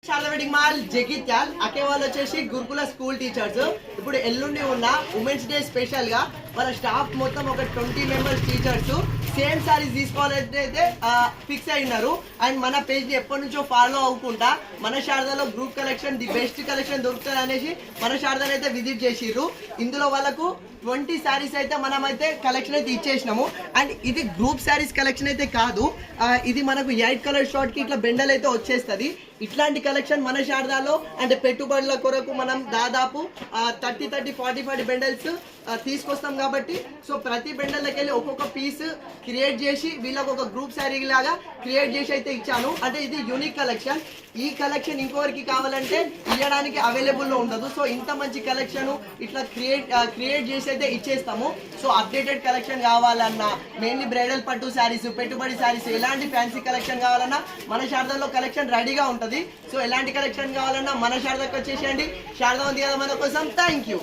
Sharada wedding mall Jagtial అకే వాళ్ళు వచ్చేసి గురుకుల స్కూల్ టీచర్స్. ఇప్పుడు ఎల్లుండి ఉన్న ఉమెన్స్ డే స్పెషల్ గా వాళ్ళ స్టాఫ్ మొత్తం ఒక 20 మెంబర్స్ టీచర్స్ సేమ్ సారీస్ తీసుకోవాలని అయితే ఫిక్స్ అయినారు. అండ్ మన పేజ్ ని ఎప్పటి నుంచో ఫాలో అవ్వకుండా మన శారదాలో group collection the best collection దొరుకుతుంది అనేసి మన శారదాని అయితే విజిట్ చేసిర్రు. ఇందులో వాళ్ళకు 20 శారీస్ అయితే మనం అయితే కలెక్షన్ అయితే ఇచ్చేసినాము. అండ్ ఇది గ్రూప్ శారీస్ కలెక్షన్ అయితే కాదు, ఇది మనకు 8 కలర్ షార్ట్ కి ఇట్లా బెండల్ అయితే వచ్చేస్తుంది. ఇట్లాంటి కలెక్షన్ మన శారదాలో అంటే పెట్టుబడుల కొరకు మనం దాదాపు 30-40 బెండల్స్ తీసుకొస్తాం కాబట్టి సో ప్రతి బెండల్కి వెళ్ళి ఒక్కొక్క పీస్ క్రియేట్ చేసి వీళ్ళకి ఒక గ్రూప్ శారీ లాగా క్రియేట్ చేసి అయితే ఇచ్చాను. అంటే ఇది యూనిక్ కలెక్షన్. ఈ కలెక్షన్ ఇంకొకరికి కావాలంటే ఇవ్వడానికి అవైలబుల్ లో ఉండదు. సో ఇంత మంచి కలెక్షన్ ఇట్లా క్రియేట్ చేసి అయితే ఇచ్చేస్తాము. సో అప్డేటెడ్ కలెక్షన్ కావాలన్నా, మెయిన్లీ బ్రైడల్ పట్టు శారీస్, పెట్టుబడి శారీస్, ఎలాంటి ఫ్యాన్సీ కలెక్షన్ కావాలన్నా మన శారదాలో కలెక్షన్ రెడీగా ఉంటుంది. సో ఎలాంటి కలెక్షన్ కావాలన్నా మన శారదాకి వచ్చేసేయండి. శారదా ఉంది కదా మన కోసం. Thank you.